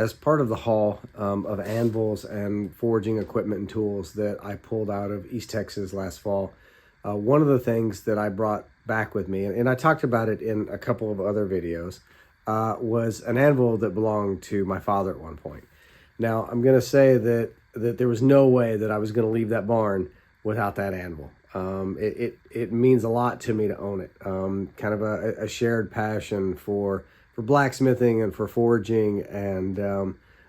as part of the haul of anvils and forging equipment and tools that I pulled out of East Texas last fall, one of the things that I brought back with me, and I talked about it in a couple of other videos, was an anvil that belonged to my father at one point. Now, I'm going to say that there was no way that I was going to leave that barn without that anvil. It means a lot to me to own it. Kind of a shared passion for blacksmithing and for forging, and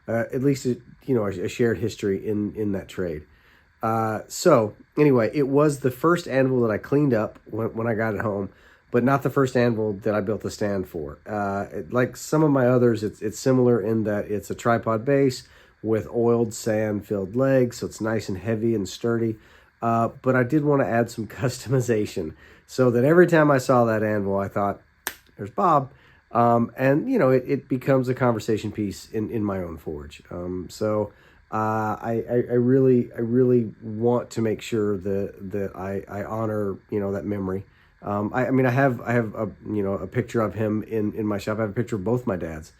at least a shared history in that trade. So anyway, it was the first anvil that I cleaned up when I got it home, but not the first anvil that I built a stand for. Like some of my others, it's similar in that it's a tripod base with oiled sand filled legs, so it's nice and heavy and sturdy. But I did want to add some customization so that every time I saw that anvil, I thought, there's Bob. And it becomes a conversation piece in my own forge. I really want to make sure that I honor, that memory. I have a picture of him in my shop. I have a picture of both my dads.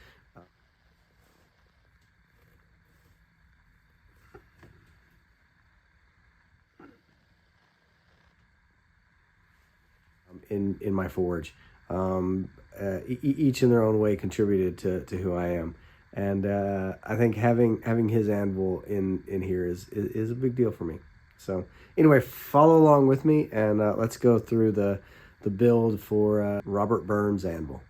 In my forge. Each in their own way contributed to who I am. And I think having his anvil in here is a big deal for me. So anyway, follow along with me, and let's go through the build for Robert Burns' anvil.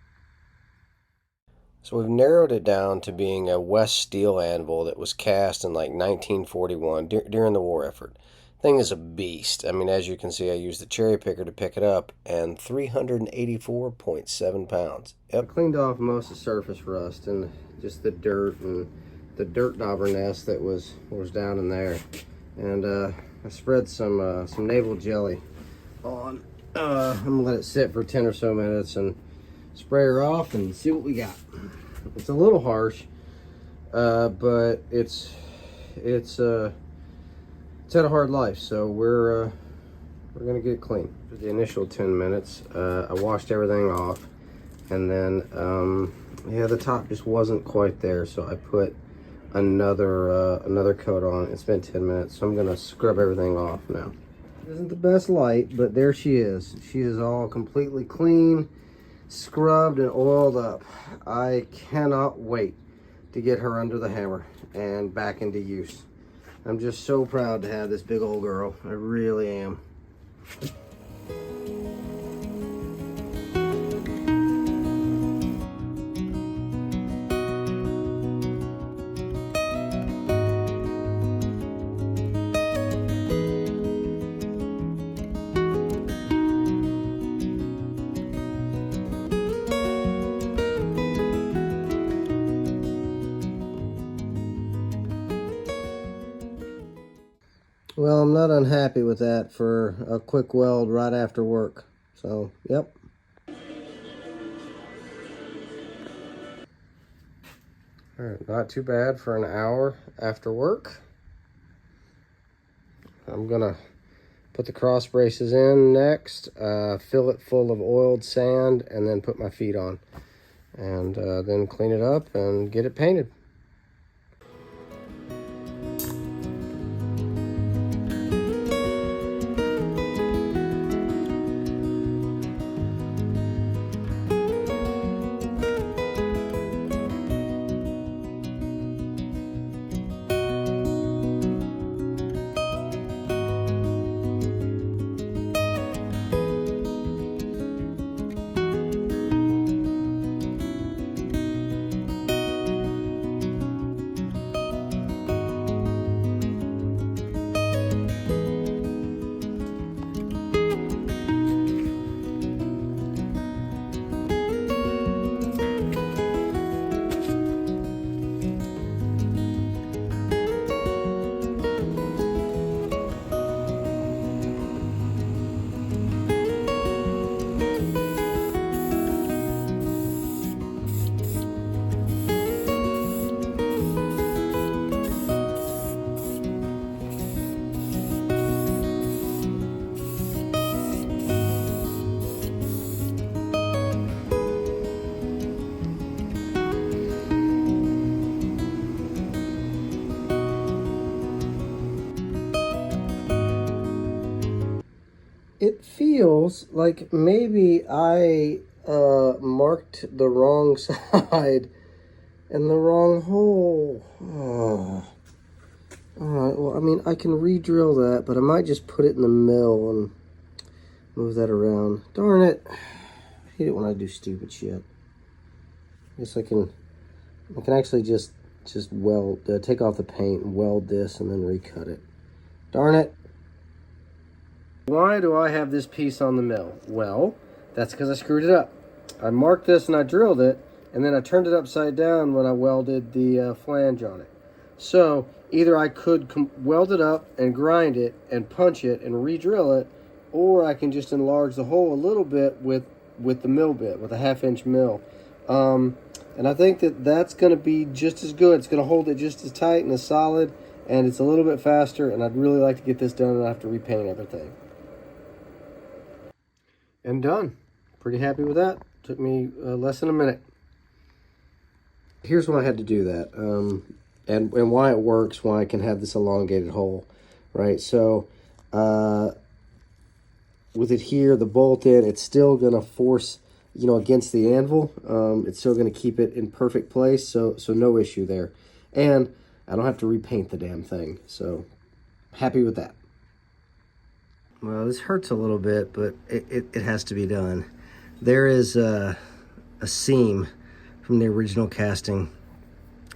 So we've narrowed it down to being a West steel anvil that was cast in like 1941 during the war effort. Thing is a beast. I mean, as you can see, I used the cherry picker to pick it up, and 384.7 pounds. Yep. I cleaned off most of the surface rust and just the dirt and the dirt dauber nest that was down in there. And I spread some navel jelly on. I'm gonna let it sit for 10 or so minutes and spray her off and see what we got. It's a little harsh, but it's had a hard life, so we're gonna get it clean. For the initial 10 minutes, I washed everything off, and then the top just wasn't quite there, so I put another coat on. It's been 10 minutes, so I'm gonna scrub everything off now. It isn't the best light, but there she is. She is all completely clean, scrubbed and oiled up. I cannot wait to get her under the hammer and back into use. I'm just so proud to have this big old girl. I really am. Well, I'm not unhappy with that for a quick weld right after work. So, yep. All right, not too bad for an hour after work. I'm gonna put the cross braces in next, fill it full of oiled sand, and then put my feet on. And then clean it up and get it painted. feels like maybe I marked the wrong side and the wrong hole. Oh. All right, well, I mean, I can re-drill that, but I might just put it in the mill and move that around. Darn it. I hate it when I do stupid shit. I guess I can actually just weld, take off the paint and weld this and then recut it. Darn it. Why do I have this piece on the mill? Well, that's because I screwed it up. I marked this and I drilled it, and then I turned it upside down when I welded the flange on it. So either I could weld it up and grind it and punch it and re-drill it, or I can just enlarge the hole a little bit with the mill bit, with a 1/2-inch mill. And I think that's going to be just as good. It's going to hold it just as tight and as solid, and it's a little bit faster, and I'd really like to get this done and I have to repaint everything. And done. Pretty happy with that. Took me less than a minute. Here's why I had to do that, and why it works, why I can have this elongated hole, right? So with it here, the bolt in, it's still going to force, you know, against the anvil. It's still going to keep it in perfect place, so no issue there. And I don't have to repaint the damn thing, so happy with that. Well, this hurts a little bit, but it has to be done. There is a seam from the original casting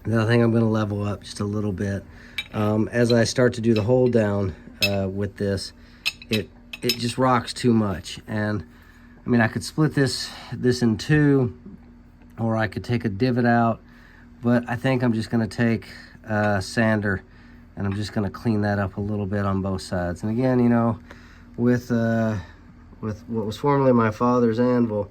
that I think I'm going to level up just a little bit. As I start to do the hold down with this, it just rocks too much. And I mean, I could split this in two, or I could take a divot out, but I think I'm just going to take a sander and I'm just going to clean that up a little bit on both sides. And again, you know, with what was formerly my father's anvil,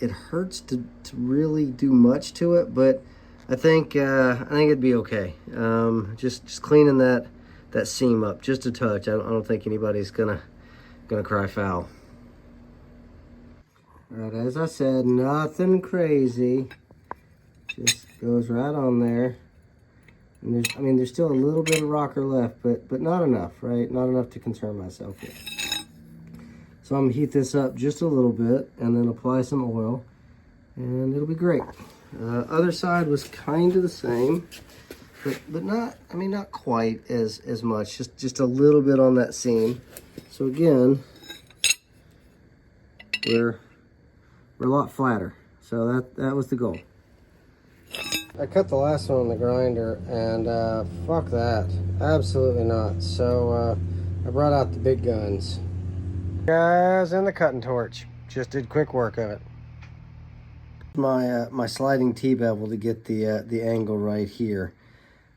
it hurts to really do much to it, but I think it'd be okay. Just cleaning that seam up just a touch. I don't think anybody's gonna cry foul. All right, as I said, nothing crazy. Just goes right on there. And there's still a little bit of rocker left, but not enough, right? Not enough to concern myself with. So I'm gonna heat this up just a little bit and then apply some oil, and it'll be great. Other side was kind of the same, but not quite as much. Just a little bit on that seam. So again, we're a lot flatter. So that was the goal. I cut the last one on the grinder, and fuck that, absolutely not. So I brought out the big guns. Guys, and the cutting torch. Just did quick work of it. My sliding T-bevel to get the angle right here,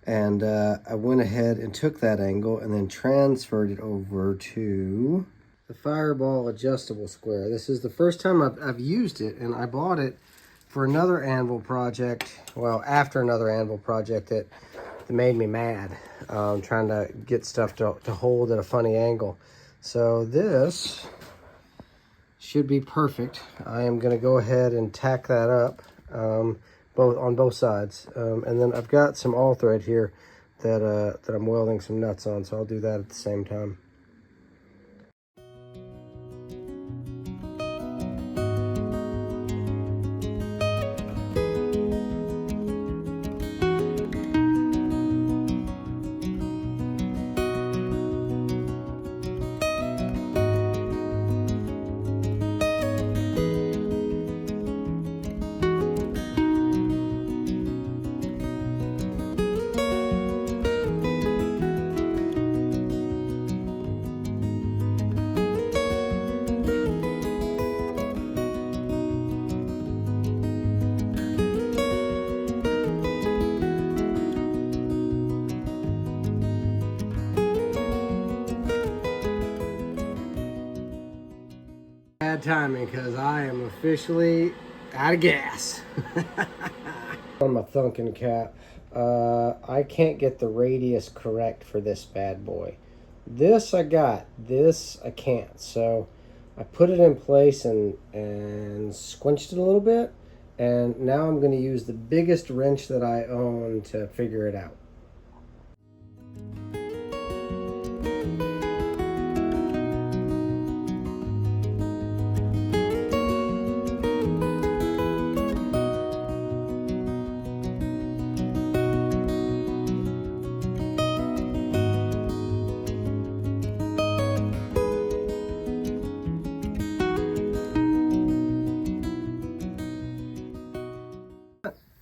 and I went ahead and took that angle and then transferred it over to the Fireball adjustable square. This is the first time I've used it, and I bought it for another anvil project. Well, after another anvil project that made me mad, trying to get stuff to hold at a funny angle. So this should be perfect. I am going to go ahead and tack that up on both sides, and then I've got some all thread here that I'm welding some nuts on, so I'll do that at the same time. Bad timing, because I am officially out of gas. On my Thunken cap, I can't get the radius correct for this bad boy. This I got, this I can't. So I put it in place and squinched it a little bit, and now I'm going to use the biggest wrench that I own to figure it out.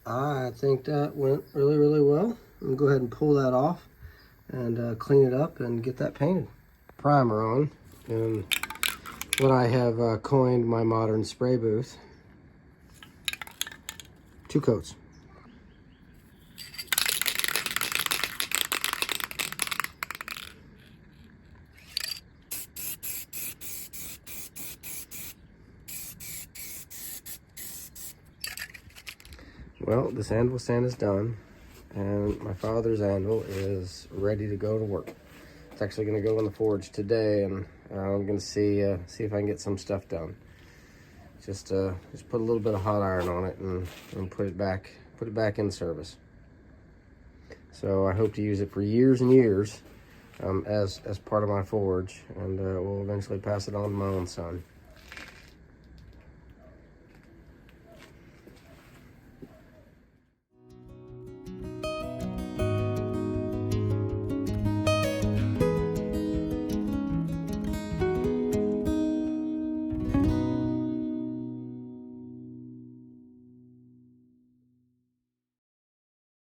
I think that went really, really well. I'm gonna go ahead and pull that off and clean it up and get that painted. Primer on, and what I have coined my modern spray booth. 2 coats. Well, this anvil sand is done, and my father's anvil is ready to go to work. It's actually going to go in the forge today, and I'm going to see if I can get some stuff done. Just put a little bit of hot iron on it and put it back in service. So I hope to use it for years and years as part of my forge, and we'll eventually pass it on to my own son.